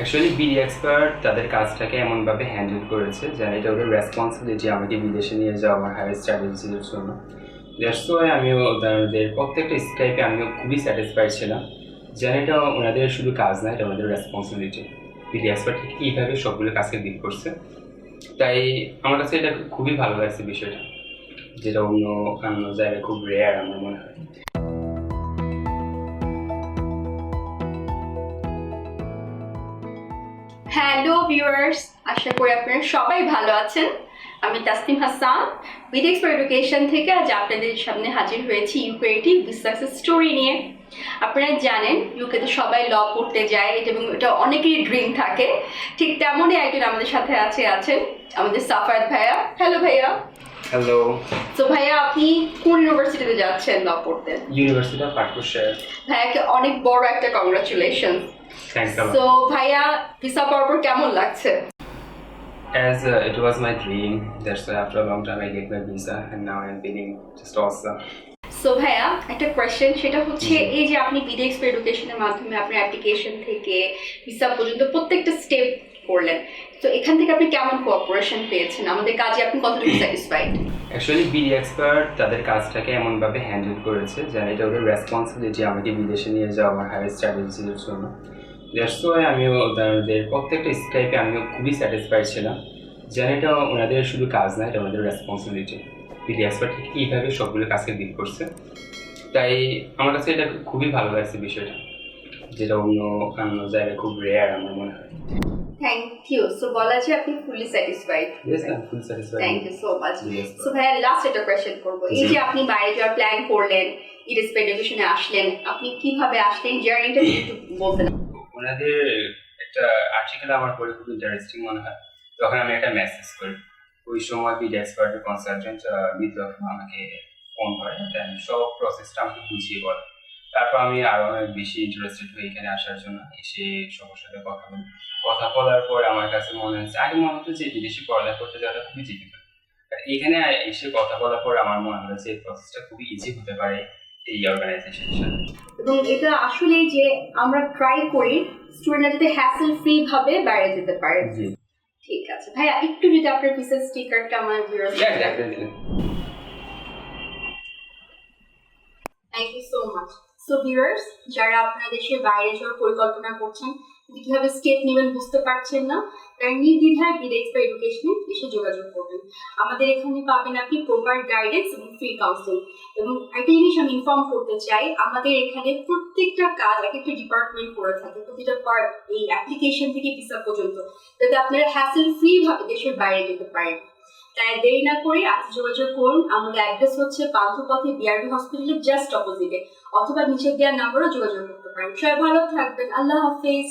Actually BD expert তাদের কাজটাকে এমনভাবে হ্যান্ডেল করেছে যেন এটা ওদের রেসপন্সিবিলিটি আমাকে বিদেশে নিয়ে যাওয়া আমার হায়ার স্টাডিজের জন্য। দ্যাটস ওয়াই আমিও ওদের প্রত্যেকটা স্টেপে আমিও খুবই স্যাটিসফাইড ছিলাম যেন এটা ওনাদের শুধু কাজ না, এটা ওনাদের রেসপন্সিবিলিটি। বিডি এক্সপার্ট ঠিক এইভাবে সবগুলো কাজকে ডিল করছে, তাই আমার কাছে এটা খুবই ভালো লাগছে বিষয়টা, যেটা অন্য অন্য জায়গায় খুব রেয়ার আমার মনে হয়। হ্যালো ভিউয়ার্স, আশা করি আপনারা সবাই ভালো আছেন। আমি Tasnim Hasan, BD for education থেকে আজ আপনাদের সামনে হাজির হয়েছি ইউক্রিয়েটিভ সাকসেস স্টোরি নিয়ে। আপনারা জানেন ইউকেতে সবাই ল পড়তে যায় এবং এটা অনেকেরই ড্রিম থাকে। ঠিক তেমনই একজন আমাদের সাথে আছেন আমাদের সাফায়াত ভাইয়া। হ্যালো ভাইয়া। হ্যালো। তো ভাইয়া, আপনি কোন ইউনিভার্সিটিতে যাচ্ছেন ল পড়তে? University of Hertfordshire. ভাইয়াকে অনেক বড় একটা কংগ্রাচুলেশন। তো ভাইয়া, ভিসা পাওয়ার পর কেমন লাগছে? As it was my dream, that's why after a long time I get my visa and now I'm feeling just awesome. So ভাইয়া, একটা কোয়েশ্চেন, সেটা হচ্ছে এই যে আপনি বিডি ফর এডুকেশনের মাধ্যমে আপনার অ্যাপ্লিকেশন থেকে ভিসা পর্যন্ত প্রত্যেকটা স্টেপ করলেন, তো এখান থেকে আপনি কেমন কোঅপারেশন পেয়েছেন? আমাদের কাজে আপনি কতটুকু স্যাটিসফাইড? অ্যাকচুয়ালি বিডি এক্সপার্ট তাদের কাজটাকে এমনভাবে হ্যান্ডেল করেছে যেন এটা ওদের রেসপন্সিবিলিটি আমাকে বিদেশে নিয়ে যাওয়া আমার হায়ার স্টাডিজের জন্য। দ্যাটস ওয়াই আমিও ওদের প্রত্যেকটা স্টেপে আমিও খুবই স্যাটিসফাইড ছিলাম যেন এটা ওনাদের শুধু কাজ না, এটা ওনাদের রেসপন্সিবিলিটি। বিডি এক্সপার্ট ঠিক এইভাবে সবগুলো কাজকে ডিল করছে, তাই আমার কাছে এটা খুবই ভালো লাগছে বিষয়টা, যেটা অন্য অন্য জায়গায় খুব রেয়ার আমার মনে হয়। Thank you. সো বলা যায় আপনি fully satisfied? Yes, I am fully satisfied. Thank you so much. So ভাইয়া, লাস্ট একটা কোয়েশ্চেন করবো। এই যে আপনি বাইরে যাওয়ার প্ল্যান করলেন, বিডি ফর এডুকেশনে আসলেন, আপনি কিভাবে আসলেন, জার্নিটা একটু বলতেন? ওনাদের একটা আর্টিকেল আমার পড়ে খুব ইন্টারেস্টিং মনে হয়, তখন আমি একটা মেসেজ করি। ওই সময় বিডি এক্সপার্টের কনসালটেন্ট বিপ্লব আমাকে ফোন করে, দেন সব প্রসেসটা আমাকে বুঝিয়ে বলে। তারপর আমি আরও অনেক বেশি ইন্টারেস্টেড হই এখানে আসার জন্য। এসে সবার সাথে কথা বলি, কথা বলার পর আমার কাছে মনে হচ্ছে, আগে মনে হতো যে বিদেশে পড়ালেখা করতে যাওয়াটা খুবই ডিফিকাল্ট, এখানে এসে কথা বলার পর আমার মনে হচ্ছে এই প্রসেসটা খুবই ইজি হতে পারে এই অর্গানাইজেশনের সাথে। এবং এটা আসলে যে আমরা ট্রাই করি স্টুডেন্টরা যাতে হ্যাসেল ফ্রি ভাবে বাইরে যেতে পারে। জি, ঠিক আছে ভাইয়া, একটু যদি আপনার ভিসা স্টিকারটা আমার viewers. Thank you so much. So viewers, যারা আপনারা দেশের বাইরে যাওয়ার পরিকল্পনা করছেন কিন্তু কিভাবে স্টেপ নেবেন বুঝতে পারছেন না, তারা নির্দ্বিধায় বিডি ফর এডুকেশনে এসে যোগাযোগ করবেন। আমাদের এখানে পাবেন আপনি প্রপার গাইডেন্স এবং ফ্রি কাউন্সেলিং। এবং একটা জিনিস আমি ইনফর্ম করতে চাই, আমাদের এখানে প্রত্যেকটা কাজ এক একটা ডিপার্টমেন্ট করে থাকে, প্রতিটা পার্ট, এই অ্যাপ্লিকেশন থেকে ভিসা পর্যন্ত, যাতে আপনারা হ্যাসেল ফ্রি ভাবে দেশের বাইরে যেতে পারেন। তাই দেরি না করে আজ যোগাযোগ করুন। আমাদের অ্যাড্রেস হচ্ছে পান্থপথে বিআরবি হসপিটালের জাস্ট অপোজিটে, অথবা নিচে দেওয়ার নাম্বারও যোগাযোগ করতে পারেন। সবাই ভালো থাকবেন। আল্লাহ হাফেজ।